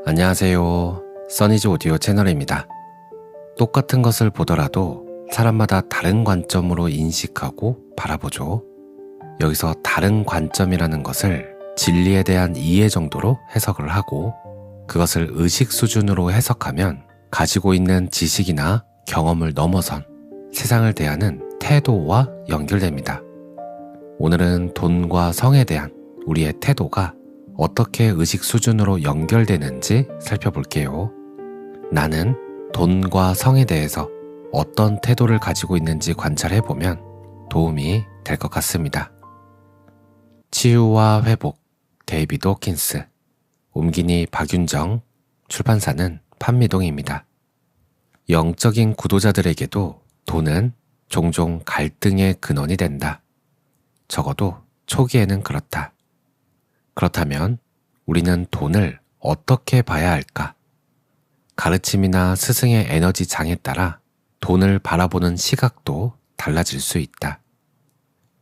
안녕하세요. 써니즈 오디오 채널입니다. 똑같은 것을 보더라도 사람마다 다른 관점으로 인식하고 바라보죠. 여기서 다른 관점이라는 것을 진리에 대한 이해 정도로 해석을 하고 그것을 의식 수준으로 해석하면 가지고 있는 지식이나 경험을 넘어선 세상을 대하는 태도와 연결됩니다. 오늘은 돈과 성에 대한 우리의 태도가 어떻게 의식 수준으로 연결되는지 살펴볼게요. 나는 돈과 성에 대해서 어떤 태도를 가지고 있는지 관찰해보면 도움이 될 것 같습니다. 치유와 회복, 데이비드 호킨스, 옴기니 박윤정, 출판사는 판미동입니다. 영적인 구도자들에게도 돈은 종종 갈등의 근원이 된다. 적어도 초기에는 그렇다. 그렇다면 우리는 돈을 어떻게 봐야 할까? 가르침이나 스승의 에너지 장에 따라 돈을 바라보는 시각도 달라질 수 있다.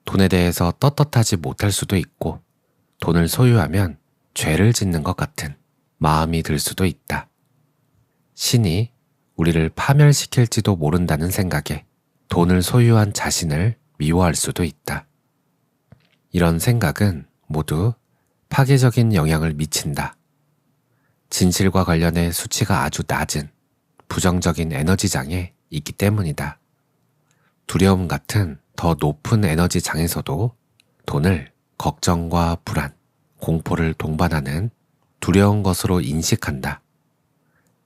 돈에 대해서 떳떳하지 못할 수도 있고 돈을 소유하면 죄를 짓는 것 같은 마음이 들 수도 있다. 신이 우리를 파멸시킬지도 모른다는 생각에 돈을 소유한 자신을 미워할 수도 있다. 이런 생각은 모두 파괴적인 영향을 미친다. 진실과 관련해 수치가 아주 낮은 부정적인 에너지장에 있기 때문이다. 두려움 같은 더 높은 에너지장에서도 돈을 걱정과 불안, 공포를 동반하는 두려운 것으로 인식한다.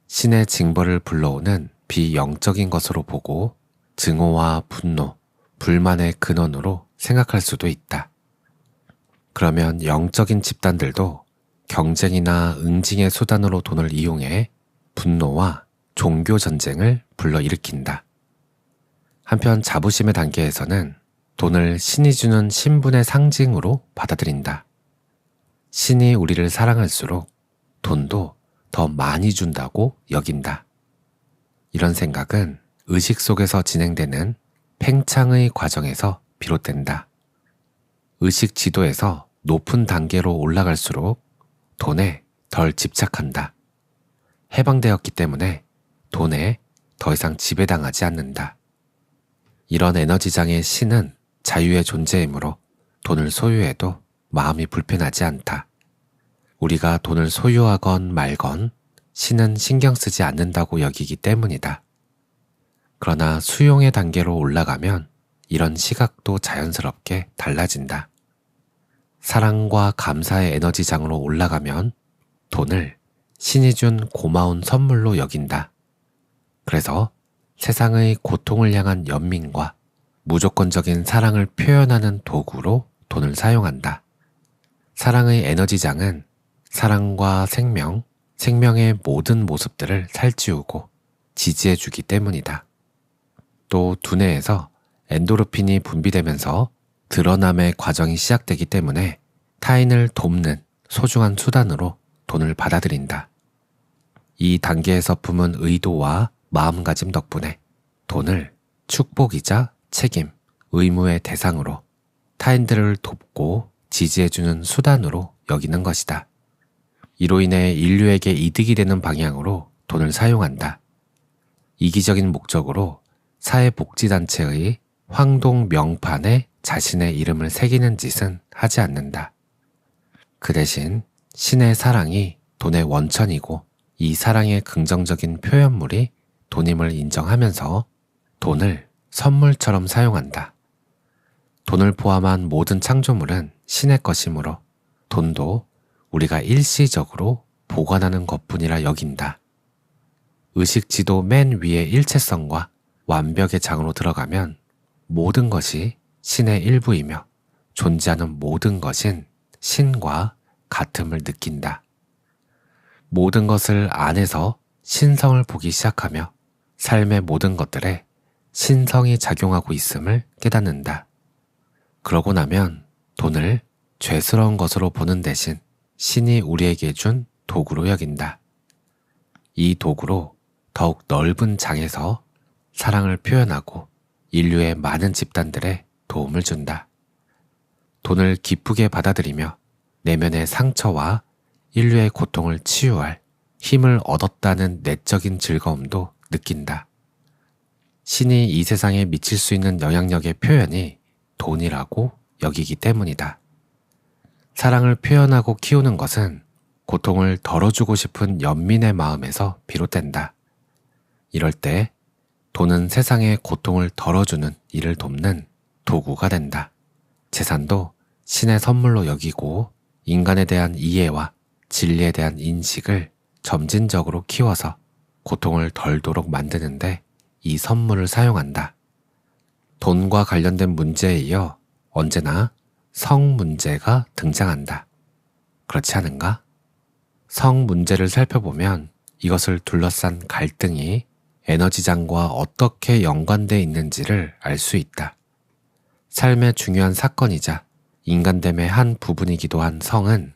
신의 징벌을 불러오는 비영적인 것으로 보고 증오와 분노, 불만의 근원으로 생각할 수도 있다. 그러면 영적인 집단들도 경쟁이나 응징의 수단으로 돈을 이용해 분노와 종교 전쟁을 불러일으킨다. 한편 자부심의 단계에서는 돈을 신이 주는 신분의 상징으로 받아들인다. 신이 우리를 사랑할수록 돈도 더 많이 준다고 여긴다. 이런 생각은 의식 속에서 진행되는 팽창의 과정에서 비롯된다. 의식 지도에서 높은 단계로 올라갈수록 돈에 덜 집착한다. 해방되었기 때문에 돈에 더 이상 지배당하지 않는다. 이런 에너지장의 신은 자유의 존재이므로 돈을 소유해도 마음이 불편하지 않다. 우리가 돈을 소유하건 말건 신은 신경 쓰지 않는다고 여기기 때문이다. 그러나 수용의 단계로 올라가면 이런 시각도 자연스럽게 달라진다. 사랑과 감사의 에너지장으로 올라가면 돈을 신이 준 고마운 선물로 여긴다. 그래서 세상의 고통을 향한 연민과 무조건적인 사랑을 표현하는 도구로 돈을 사용한다. 사랑의 에너지장은 사랑과 생명, 생명의 모든 모습들을 살찌우고 지지해주기 때문이다. 또 두뇌에서 엔도르핀이 분비되면서 드러남의 과정이 시작되기 때문에 타인을 돕는 소중한 수단으로 돈을 받아들인다. 이 단계에서 품은 의도와 마음가짐 덕분에 돈을 축복이자 책임, 의무의 대상으로 타인들을 돕고 지지해주는 수단으로 여기는 것이다. 이로 인해 인류에게 이득이 되는 방향으로 돈을 사용한다. 이기적인 목적으로 사회복지단체의 황동 명판에 자신의 이름을 새기는 짓은 하지 않는다. 그 대신 신의 사랑이 돈의 원천이고 이 사랑의 긍정적인 표현물이 돈임을 인정하면서 돈을 선물처럼 사용한다. 돈을 포함한 모든 창조물은 신의 것이므로 돈도 우리가 일시적으로 보관하는 것뿐이라 여긴다. 의식지도 맨 위의 일체성과 완벽의 장으로 들어가면 모든 것이 신의 일부이며 존재하는 모든 것인 신과 같음을 느낀다. 모든 것을 안에서 신성을 보기 시작하며 삶의 모든 것들에 신성이 작용하고 있음을 깨닫는다. 그러고 나면 돈을 죄스러운 것으로 보는 대신 신이 우리에게 준 도구로 여긴다. 이 도구로 더욱 넓은 장에서 사랑을 표현하고 인류의 많은 집단들에 도움을 준다. 돈을 기쁘게 받아들이며 내면의 상처와 인류의 고통을 치유할 힘을 얻었다는 내적인 즐거움도 느낀다. 신이 이 세상에 미칠 수 있는 영향력의 표현이 돈이라고 여기기 때문이다. 사랑을 표현하고 키우는 것은 고통을 덜어주고 싶은 연민의 마음에서 비롯된다. 이럴 때 돈은 세상의 고통을 덜어주는 일을 돕는 도구가 된다. 재산도 신의 선물로 여기고 인간에 대한 이해와 진리에 대한 인식을 점진적으로 키워서 고통을 덜도록 만드는데 이 선물을 사용한다. 돈과 관련된 문제에 이어 언제나 성 문제가 등장한다. 그렇지 않은가? 성 문제를 살펴보면 이것을 둘러싼 갈등이 에너지장과 어떻게 연관되어 있는지를 알 수 있다. 삶의 중요한 사건이자 인간됨의 한 부분이기도 한 성은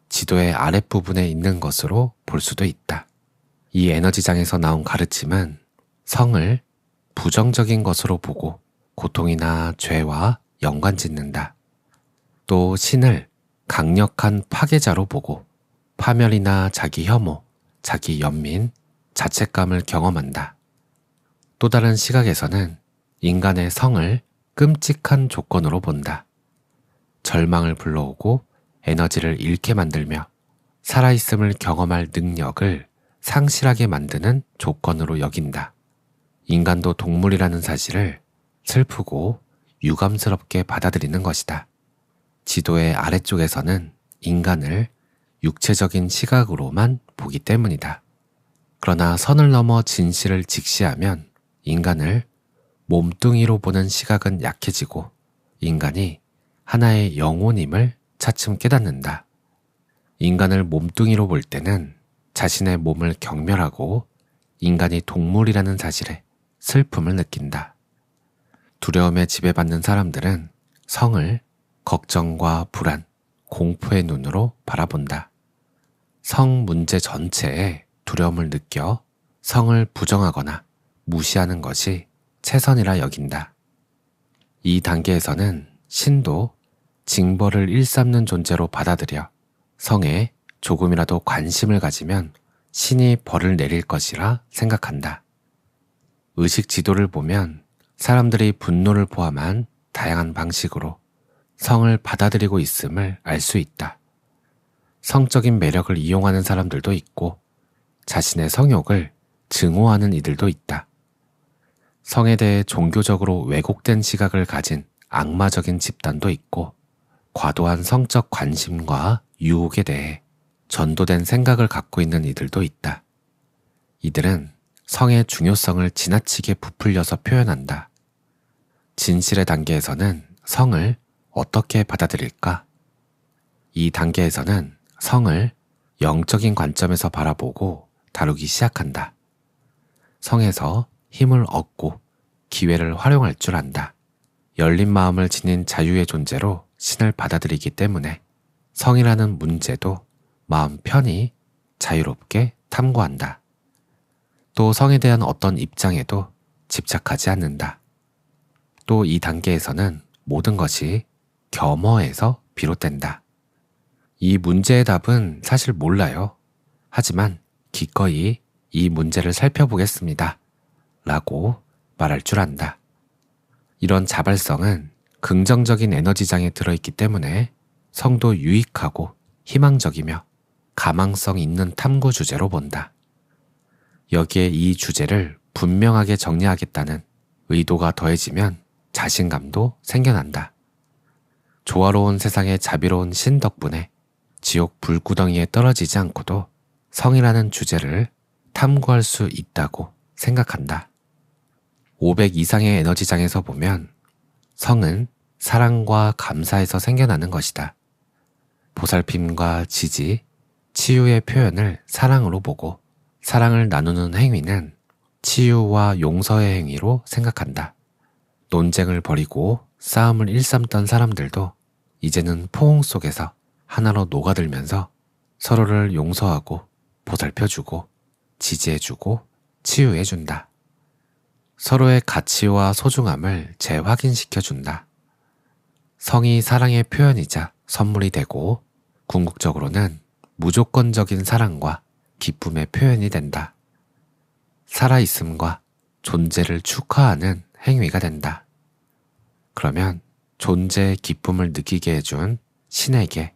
지도의 아랫부분에 있는 것으로 볼 수도 있다. 이 에너지장에서 나온 가르침은 성을 부정적인 것으로 보고 고통이나 죄와 연관 짓는다. 또 신을 강력한 파괴자로 보고 파멸이나 자기 혐오, 자기 연민, 자책감을 경험한다. 또 다른 시각에서는 인간의 성을 끔찍한 조건으로 본다. 절망을 불러오고 에너지를 잃게 만들며 살아있음을 경험할 능력을 상실하게 만드는 조건으로 여긴다. 인간도 동물이라는 사실을 슬프고 유감스럽게 받아들이는 것이다. 지도의 아래쪽에서는 인간을 육체적인 시각으로만 보기 때문이다. 그러나 선을 넘어 진실을 직시하면 인간을 몸뚱이로 보는 시각은 약해지고 인간이 하나의 영혼임을 차츰 깨닫는다. 인간을 몸뚱이로 볼 때는 자신의 몸을 경멸하고 인간이 동물이라는 사실에 슬픔을 느낀다. 두려움에 지배받는 사람들은 성을 걱정과 불안, 공포의 눈으로 바라본다. 성 문제 전체에 두려움을 느껴 성을 부정하거나 무시하는 것이 최선이라 여긴다. 이 단계에서는 신도 징벌을 일삼는 존재로 받아들여 성에 조금이라도 관심을 가지면 신이 벌을 내릴 것이라 생각한다. 의식 지도를 보면 사람들이 분노를 포함한 다양한 방식으로 성을 받아들이고 있음을 알 수 있다. 성적인 매력을 이용하는 사람들도 있고 자신의 성욕을 증오하는 이들도 있다. 성에 대해 종교적으로 왜곡된 시각을 가진 악마적인 집단도 있고 과도한 성적 관심과 유혹에 대해 전도된 생각을 갖고 있는 이들도 있다. 이들은 성의 중요성을 지나치게 부풀려서 표현한다. 진실의 단계에서는 성을 어떻게 받아들일까? 이 단계에서는 성을 영적인 관점에서 바라보고 다루기 시작한다. 성에서 힘을 얻고 기회를 활용할 줄 안다. 열린 마음을 지닌 자유의 존재로 신을 받아들이기 때문에 성이라는 문제도 마음 편히 자유롭게 탐구한다. 또 성에 대한 어떤 입장에도 집착하지 않는다. 또 이 단계에서는 모든 것이 겸허에서 비롯된다. 이 문제의 답은 사실 몰라요. 하지만 기꺼이 이 문제를 살펴보겠습니다. 라고 말할 줄 안다. 이런 자발성은 긍정적인 에너지장에 들어있기 때문에 성도 유익하고 희망적이며 가망성 있는 탐구 주제로 본다. 여기에 이 주제를 분명하게 정리하겠다는 의도가 더해지면 자신감도 생겨난다. 조화로운 세상의 자비로운 신 덕분에 지옥 불구덩이에 떨어지지 않고도 성이라는 주제를 탐구할 수 있다고 생각한다. 500 이상의 에너지장에서 보면 성은 사랑과 감사에서 생겨나는 것이다. 보살핌과 지지, 치유의 표현을 사랑으로 보고 사랑을 나누는 행위는 치유와 용서의 행위로 생각한다. 논쟁을 벌이고 싸움을 일삼던 사람들도 이제는 포옹 속에서 하나로 녹아들면서 서로를 용서하고 보살펴주고 지지해주고 치유해준다. 서로의 가치와 소중함을 재확인시켜준다. 성이 사랑의 표현이자 선물이 되고 궁극적으로는 무조건적인 사랑과 기쁨의 표현이 된다. 살아있음과 존재를 축하하는 행위가 된다. 그러면 존재의 기쁨을 느끼게 해준 신에게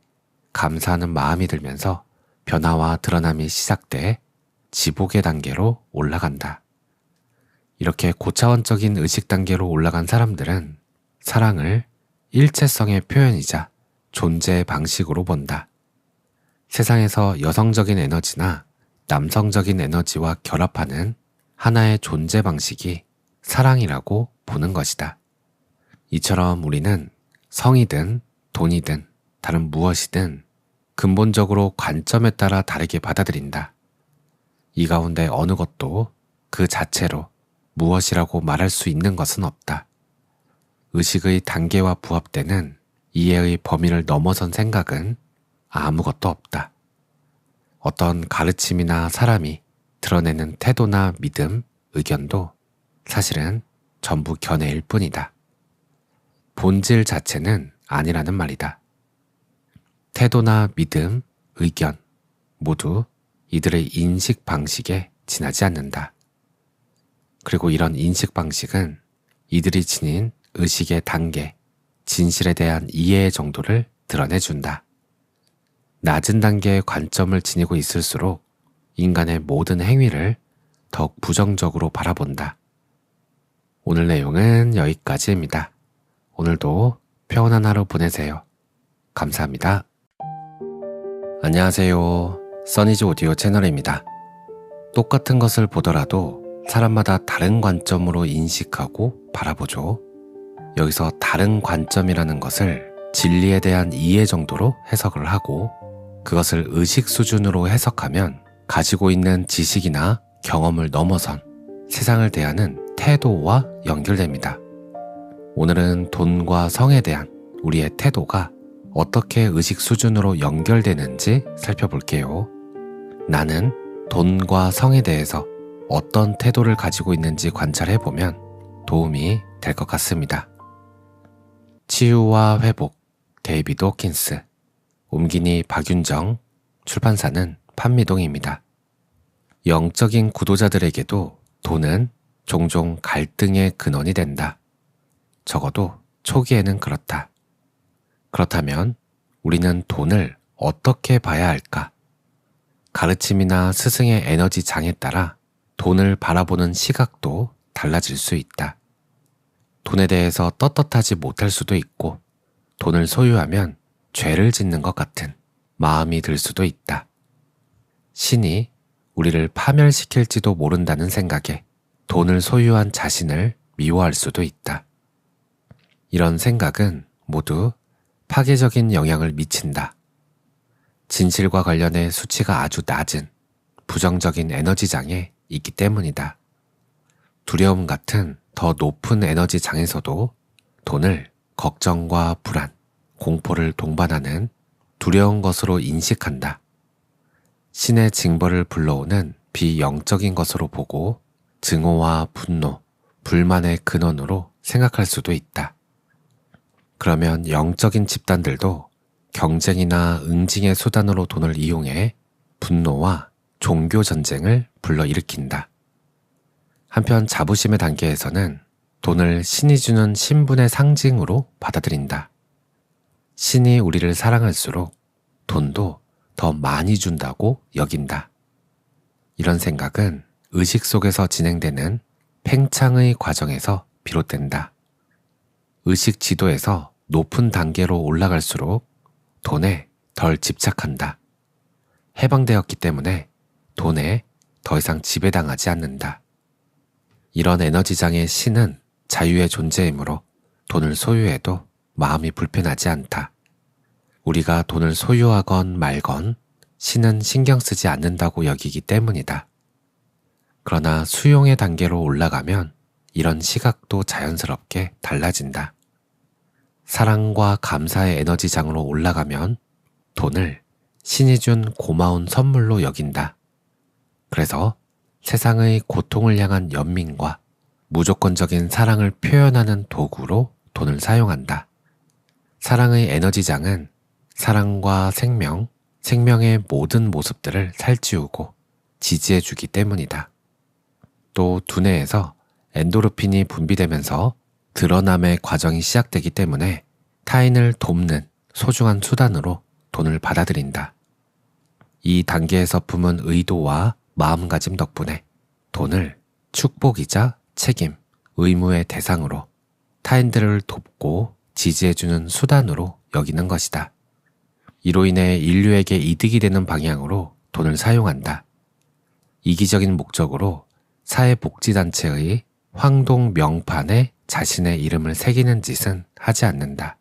감사하는 마음이 들면서 변화와 드러남이 시작돼 지복의 단계로 올라간다. 이렇게 고차원적인 의식 단계로 올라간 사람들은 사랑을 일체성의 표현이자 존재의 방식으로 본다. 세상에서 여성적인 에너지나 남성적인 에너지와 결합하는 하나의 존재 방식이 사랑이라고 보는 것이다. 이처럼 우리는 성이든 돈이든 다른 무엇이든 근본적으로 관점에 따라 다르게 받아들인다. 이 가운데 어느 것도 그 자체로 무엇이라고 말할 수 있는 것은 없다. 의식의 단계와 부합되는 이해의 범위를 넘어선 생각은 아무것도 없다. 어떤 가르침이나 사람이 드러내는 태도나 믿음, 의견도 사실은 전부 견해일 뿐이다. 본질 자체는 아니라는 말이다. 태도나 믿음, 의견 모두 이들의 인식 방식에 지나지 않는다. 그리고 이런 인식 방식은 이들이 지닌 의식의 단계, 진실에 대한 이해의 정도를 드러내준다. 낮은 단계의 관점을 지니고 있을수록 인간의 모든 행위를 더욱 부정적으로 바라본다. 오늘 내용은 여기까지입니다. 오늘도 평온한 하루 보내세요. 감사합니다. 안녕하세요. 써니즈 오디오 채널입니다. 똑같은 것을 보더라도 사람마다 다른 관점으로 인식하고 바라보죠. 여기서 다른 관점이라는 것을 진리에 대한 이해 정도로 해석을 하고 그것을 의식 수준으로 해석하면 가지고 있는 지식이나 경험을 넘어선 세상을 대하는 태도와 연결됩니다. 오늘은 돈과 성에 대한 우리의 태도가 어떻게 의식 수준으로 연결되는지 살펴볼게요. 나는 돈과 성에 대해서 어떤 태도를 가지고 있는지 관찰해보면 도움이 될 것 같습니다. 치유와 회복, 데이비드 호킨스, 옴기니 박윤정, 출판사는 판미동입니다. 영적인 구도자들에게도 돈은 종종 갈등의 근원이 된다. 적어도 초기에는 그렇다. 그렇다면 우리는 돈을 어떻게 봐야 할까? 가르침이나 스승의 에너지 장에 따라 돈을 바라보는 시각도 달라질 수 있다. 돈에 대해서 떳떳하지 못할 수도 있고 돈을 소유하면 죄를 짓는 것 같은 마음이 들 수도 있다. 신이 우리를 파멸시킬지도 모른다는 생각에 돈을 소유한 자신을 미워할 수도 있다. 이런 생각은 모두 파괴적인 영향을 미친다. 진실과 관련해 수치가 아주 낮은 부정적인 에너지장에 있기 때문이다. 두려움 같은 더 높은 에너지장에서도 돈을 걱정과 불안, 공포를 동반하는 두려운 것으로 인식한다. 신의 징벌을 불러오는 비영적인 것으로 보고 증오와 분노, 불만의 근원으로 생각할 수도 있다. 그러면 영적인 집단들도 경쟁이나 응징의 수단으로 돈을 이용해 분노와 종교 전쟁을 불러일으킨다. 한편 자부심의 단계에서는 돈을 신이 주는 신분의 상징으로 받아들인다. 신이 우리를 사랑할수록 돈도 더 많이 준다고 여긴다. 이런 생각은 의식 속에서 진행되는 팽창의 과정에서 비롯된다. 의식 지도에서 높은 단계로 올라갈수록 돈에 덜 집착한다. 해방되었기 때문에 돈에 더 이상 지배당하지 않는다. 이런 에너지장의 신은 자유의 존재이므로 돈을 소유해도 마음이 불편하지 않다. 우리가 돈을 소유하건 말건 신은 신경 쓰지 않는다고 여기기 때문이다. 그러나 수용의 단계로 올라가면 이런 시각도 자연스럽게 달라진다. 사랑과 감사의 에너지장으로 올라가면 돈을 신이 준 고마운 선물로 여긴다. 그래서 세상의 고통을 향한 연민과 무조건적인 사랑을 표현하는 도구로 돈을 사용한다. 사랑의 에너지장은 사랑과 생명, 생명의 모든 모습들을 살찌우고 지지해주기 때문이다. 또 두뇌에서 엔도르핀이 분비되면서 드러남의 과정이 시작되기 때문에 타인을 돕는 소중한 수단으로 돈을 받아들인다. 이 단계에서 품은 의도와 마음가짐 덕분에 돈을 축복이자 책임, 의무의 대상으로 타인들을 돕고 지지해주는 수단으로 여기는 것이다. 이로 인해 인류에게 이득이 되는 방향으로 돈을 사용한다. 이기적인 목적으로 사회복지단체의 황동 명판에 자신의 이름을 새기는 짓은 하지 않는다.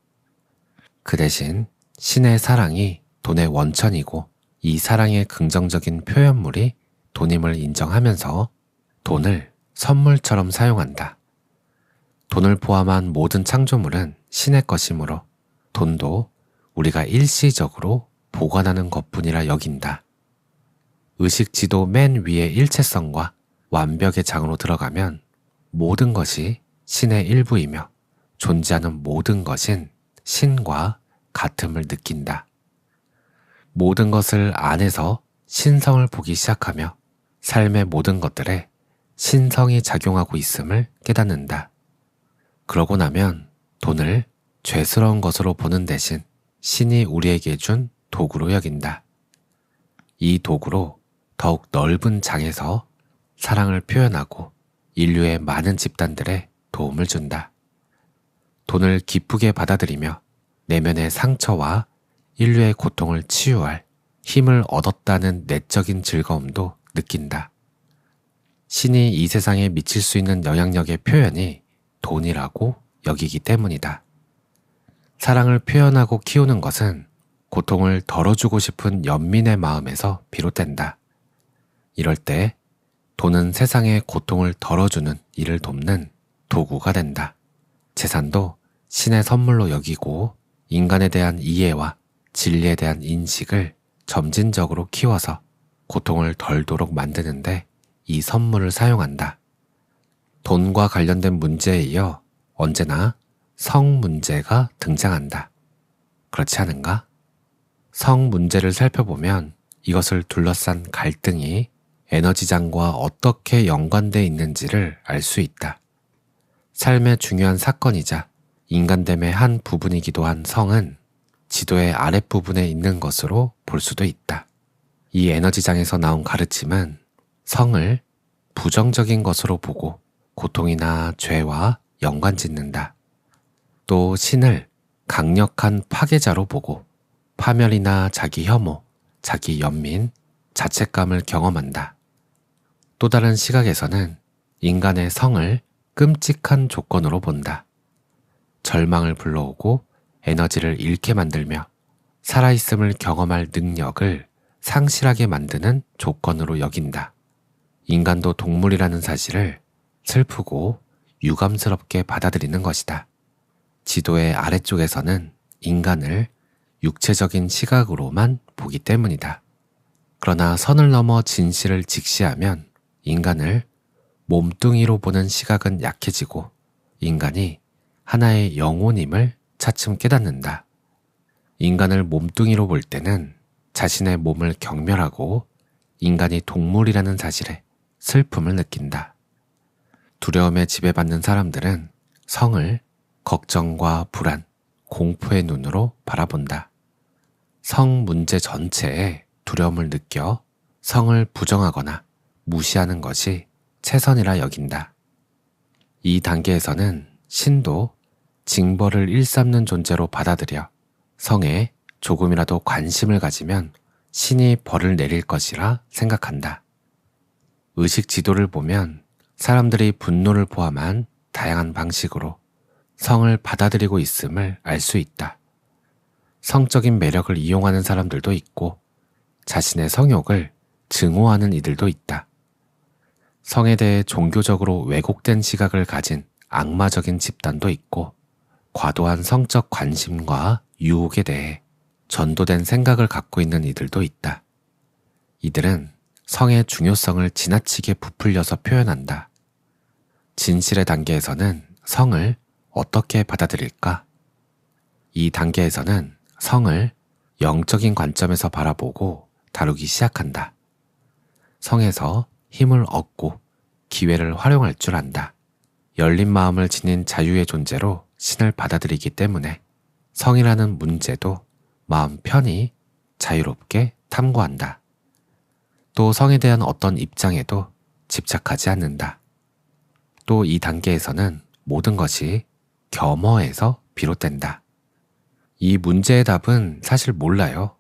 그 대신 신의 사랑이 돈의 원천이고 이 사랑의 긍정적인 표현물이 돈임을 인정하면서 돈을 선물처럼 사용한다. 돈을 포함한 모든 창조물은 신의 것이므로 돈도 우리가 일시적으로 보관하는 것뿐이라 여긴다. 의식지도 맨 위의 일체성과 완벽의 장으로 들어가면 모든 것이 신의 일부이며 존재하는 모든 것인 신과 같음을 느낀다. 모든 것을 안에서 신성을 보기 시작하며 삶의 모든 것들에 신성이 작용하고 있음을 깨닫는다. 그러고 나면 돈을 죄스러운 것으로 보는 대신 신이 우리에게 준 도구로 여긴다. 이 도구로 더욱 넓은 장에서 사랑을 표현하고 인류의 많은 집단들에 도움을 준다. 돈을 기쁘게 받아들이며 내면의 상처와 인류의 고통을 치유할 힘을 얻었다는 내적인 즐거움도 느낀다. 신이 이 세상에 미칠 수 있는 영향력의 표현이 돈이라고 여기기 때문이다. 사랑을 표현하고 키우는 것은 고통을 덜어주고 싶은 연민의 마음에서 비롯된다. 이럴 때 돈은 세상의 고통을 덜어주는 일을 돕는 도구가 된다. 재산도 신의 선물로 여기고 인간에 대한 이해와 진리에 대한 인식을 점진적으로 키워서 고통을 덜도록 만드는데 이 선물을 사용한다. 돈과 관련된 문제에 이어 언제나 성 문제가 등장한다. 그렇지 않은가? 성 문제를 살펴보면 이것을 둘러싼 갈등이 에너지장과 어떻게 연관되어 있는지를 알 수 있다. 삶의 중요한 사건이자 인간됨의 한 부분이기도 한 성은 지도의 아랫부분에 있는 것으로 볼 수도 있다. 이 에너지장에서 나온 가르침은 성을 부정적인 것으로 보고 고통이나 죄와 연관짓는다. 또 신을 강력한 파괴자로 보고 파멸이나 자기 혐오, 자기 연민, 자책감을 경험한다. 또 다른 시각에서는 인간의 성을 끔찍한 조건으로 본다. 절망을 불러오고 에너지를 잃게 만들며 살아있음을 경험할 능력을 상실하게 만드는 조건으로 여긴다. 인간도 동물이라는 사실을 슬프고 유감스럽게 받아들이는 것이다. 지도의 아래쪽에서는 인간을 육체적인 시각으로만 보기 때문이다. 그러나 선을 넘어 진실을 직시하면 인간을 몸뚱이로 보는 시각은 약해지고 인간이 하나의 영혼임을 차츰 깨닫는다. 인간을 몸뚱이로 볼 때는 자신의 몸을 경멸하고 인간이 동물이라는 사실에 슬픔을 느낀다. 두려움에 지배받는 사람들은 성을 걱정과 불안, 공포의 눈으로 바라본다. 성 문제 전체에 두려움을 느껴 성을 부정하거나 무시하는 것이 최선이라 여긴다. 이 단계에서는 신도 징벌을 일삼는 존재로 받아들여 성에 조금이라도 관심을 가지면 신이 벌을 내릴 것이라 생각한다. 의식 지도를 보면 사람들이 분노를 포함한 다양한 방식으로 성을 받아들이고 있음을 알 수 있다. 성적인 매력을 이용하는 사람들도 있고 자신의 성욕을 증오하는 이들도 있다. 성에 대해 종교적으로 왜곡된 시각을 가진 악마적인 집단도 있고 과도한 성적 관심과 유혹에 대해 전도된 생각을 갖고 있는 이들도 있다. 이들은 성의 중요성을 지나치게 부풀려서 표현한다. 진실의 단계에서는 성을 어떻게 받아들일까? 이 단계에서는 성을 영적인 관점에서 바라보고 다루기 시작한다. 성에서 힘을 얻고 기회를 활용할 줄 안다. 열린 마음을 지닌 자유의 존재로 신을 받아들이기 때문에 성이라는 문제도 마음 편히 자유롭게 탐구한다. 또 성에 대한 어떤 입장에도 집착하지 않는다. 또 이 단계에서는 모든 것이 겸허에서 비롯된다. 이 문제의 답은 사실 몰라요.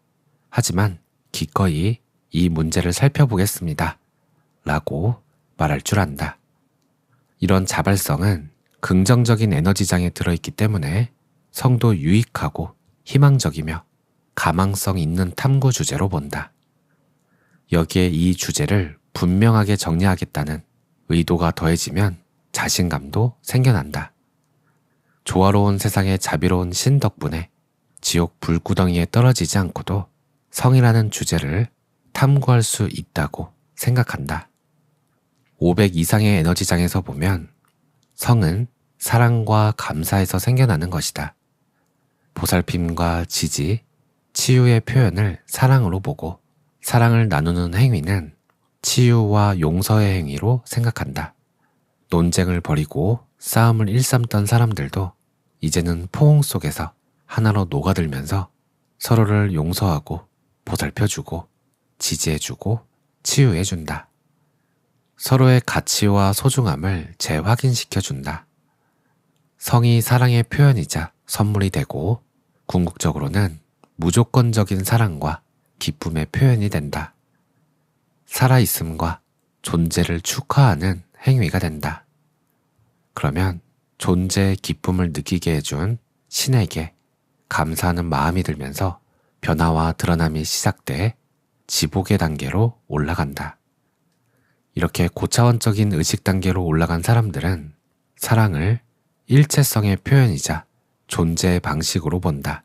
하지만 기꺼이 이 문제를 살펴보겠습니다. 라고 말할 줄 안다. 이런 자발성은 긍정적인 에너지장에 들어있기 때문에 성도 유익하고 희망적이며 가망성 있는 탐구 주제로 본다. 여기에 이 주제를 분명하게 정리하겠다는 의도가 더해지면 자신감도 생겨난다. 조화로운 세상의 자비로운 신 덕분에 지옥 불구덩이에 떨어지지 않고도 성이라는 주제를 탐구할 수 있다고 생각한다. 500 이상의 에너지장에서 보면 성은 사랑과 감사에서 생겨나는 것이다. 보살핌과 지지, 치유의 표현을 사랑으로 보고 사랑을 나누는 행위는 치유와 용서의 행위로 생각한다. 논쟁을 벌이고 싸움을 일삼던 사람들도 이제는 포옹 속에서 하나로 녹아들면서 서로를 용서하고 보살펴주고 지지해주고 치유해준다. 서로의 가치와 소중함을 재확인시켜준다. 성이 사랑의 표현이자 선물이 되고 궁극적으로는 무조건적인 사랑과 기쁨의 표현이 된다. 살아있음과 존재를 축하하는 행위가 된다. 그러면 존재의 기쁨을 느끼게 해준 신에게 감사하는 마음이 들면서 변화와 드러남이 시작돼 지복의 단계로 올라간다. 이렇게 고차원적인 의식 단계로 올라간 사람들은 사랑을 일체성의 표현이자 존재의 방식으로 본다.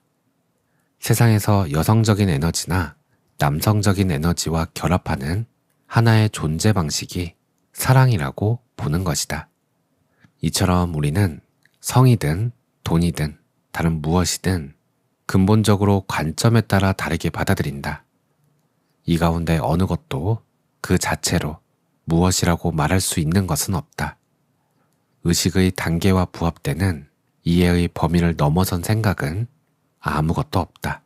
세상에서 여성적인 에너지나 남성적인 에너지와 결합하는 하나의 존재 방식이 사랑이라고 보는 것이다. 이처럼 우리는 성이든 돈이든 다른 무엇이든 근본적으로 관점에 따라 다르게 받아들인다. 이 가운데 어느 것도 그 자체로 무엇이라고 말할 수 있는 것은 없다. 의식의 단계와 부합되는 이해의 범위를 넘어선 생각은 아무것도 없다.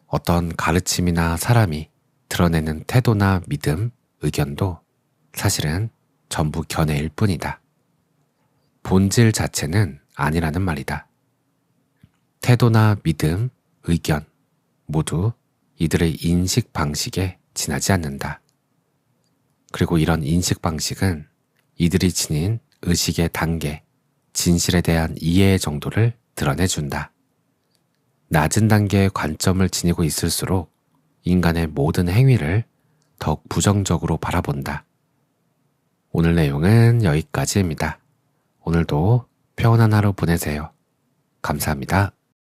어떤 가르침이나 사람이 드러내는 태도나 믿음, 의견도 사실은 전부 견해일 뿐이다. 본질 자체는 아니라는 말이다. 태도나 믿음, 의견 모두 이들의 인식 방식에 지나지 않는다. 그리고 이런 인식 방식은 이들이 지닌 의식의 단계, 진실에 대한 이해의 정도를 드러내준다. 낮은 단계의 관점을 지니고 있을수록 인간의 모든 행위를 더욱 부정적으로 바라본다. 오늘 내용은 여기까지입니다. 오늘도 평온한 하루 보내세요. 감사합니다.